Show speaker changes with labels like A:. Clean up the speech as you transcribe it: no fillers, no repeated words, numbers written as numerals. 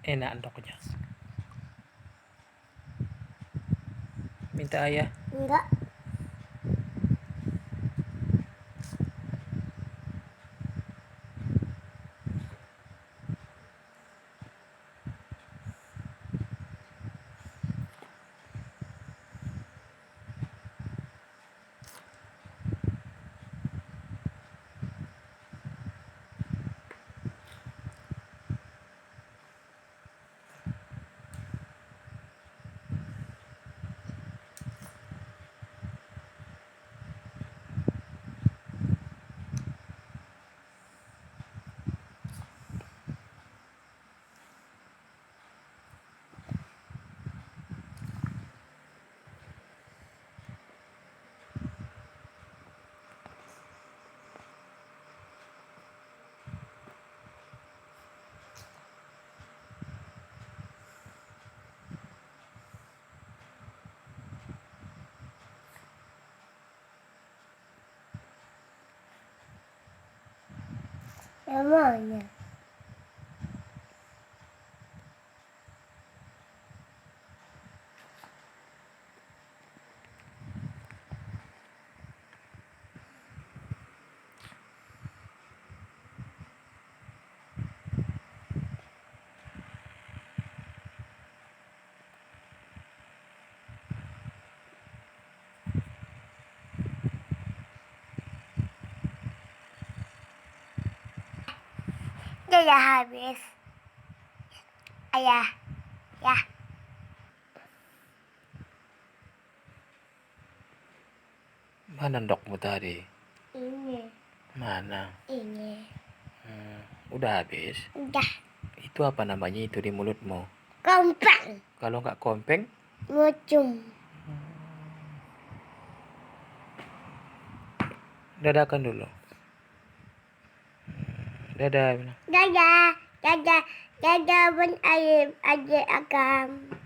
A: Enak endoknya. Minta ayah.
B: Enggak. Namanya. Dia habis. Ayah. Ya.
A: Mana endokmu tadi?
B: Ini.
A: Mana?
B: Ini.
A: Udah habis?
B: Udah.
A: Itu apa namanya itu di mulutmu?
B: Kompeng.
A: Kalau nggak kompeng?
B: Mucung.
A: Dadakan dulu. Dadah.
B: Dadah. Dadah. Dadah, Bun Aib. Adik Akam.